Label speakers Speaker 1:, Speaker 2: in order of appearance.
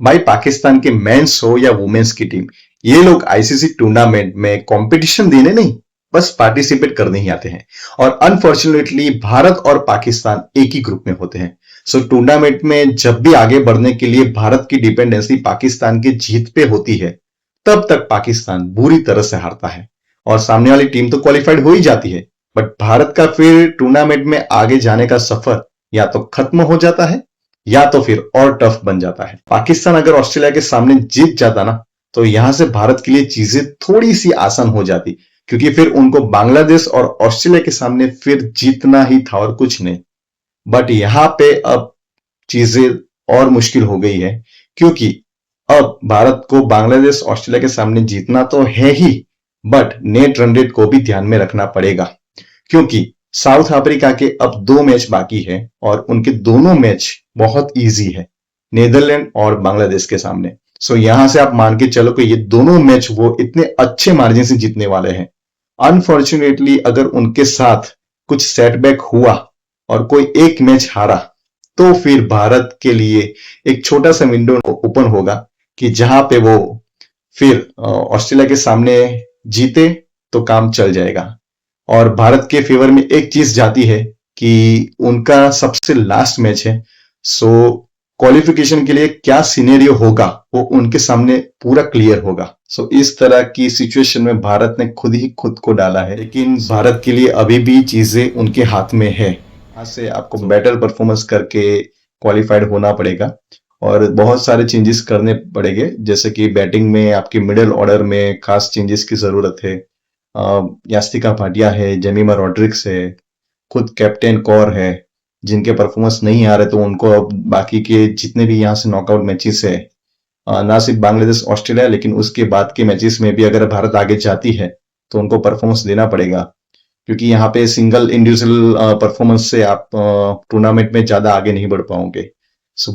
Speaker 1: भाई पाकिस्तान के मेंस हो या वुमेन्स की टीम, ये लोग आईसीसी टूर्नामेंट में कंपटीशन देने नहीं, बस पार्टिसिपेट करने ही आते हैं। और अनफॉर्चुनेटली भारत और पाकिस्तान एक ही ग्रुप में होते हैं। सो टूर्नामेंट में जब भी आगे बढ़ने के लिए भारत की डिपेंडेंसी पाकिस्तान की जीत पे होती है, तब तक पाकिस्तान बुरी तरह से हारता है और सामने वाली टीम तो क्वालिफाइड हो ही जाती है, बट भारत का फिर टूर्नामेंट में आगे जाने का सफर या तो खत्म हो जाता है या तो फिर और टफ बन जाता है। पाकिस्तान अगर ऑस्ट्रेलिया के सामने जीत जाता ना, तो यहां से भारत के लिए चीजें थोड़ी सी आसान हो जाती, क्योंकि फिर उनको बांग्लादेश और ऑस्ट्रेलिया के सामने फिर जीतना ही था और कुछ नहीं। बट यहां पे अब चीजें और मुश्किल हो गई है, क्योंकि अब भारत को बांग्लादेश ऑस्ट्रेलिया के सामने जीतना तो है ही, बट नेट रन रेट को भी ध्यान में रखना पड़ेगा, क्योंकि साउथ अफ्रीका के अब 2 मैच बाकी है और उनके दोनों मैच बहुत इजी है, नीदरलैंड और बांग्लादेश के सामने। सो यहां से आप मान के चलो कि ये दोनों मैच वो इतने अच्छे मार्जिन से जीतने वाले हैं। अनफॉर्चुनेटली अगर उनके साथ कुछ सेटबैक हुआ और कोई एक मैच हारा, तो फिर भारत के लिए एक छोटा सा विंडो ओपन होगा कि जहां पे वो फिर ऑस्ट्रेलिया के सामने जीते तो काम चल जाएगा। और भारत के फेवर में एक चीज जाती है कि उनका सबसे लास्ट मैच है। सो क्वालिफिकेशन के लिए क्या सिनेरियो होगा वो उनके सामने पूरा क्लियर होगा। सो इस तरह की सिचुएशन में भारत ने खुद ही खुद को डाला है, लेकिन भारत के लिए अभी भी चीजें उनके हाथ में है। यहाँ से आपको बेटर परफॉर्मेंस करके क्वालिफाइड होना पड़ेगा और बहुत सारे चेंजेस करने पड़ेंगे, जैसे कि बैटिंग में आपके मिडिल ऑर्डर में खास चेंजेस की जरूरत है। यास्तिका भाटिया है, जेमिमा रॉड्रिक्स है, खुद कैप्टन कौर है, जिनके परफॉर्मेंस नहीं आ रहे, तो उनको अब बाकी के जितने भी यहाँ से नॉकआउट मैचेस है, ना सिर्फ बांग्लादेश ऑस्ट्रेलिया, लेकिन उसके बाद के मैचेस में भी अगर भारत आगे जाती है तो उनको परफॉर्मेंस देना पड़ेगा, क्योंकि यहाँ पे सिंगल इंडिविजुअल परफॉर्मेंस से आप टूर्नामेंट में ज्यादा आगे नहीं बढ़ पाओगे। सो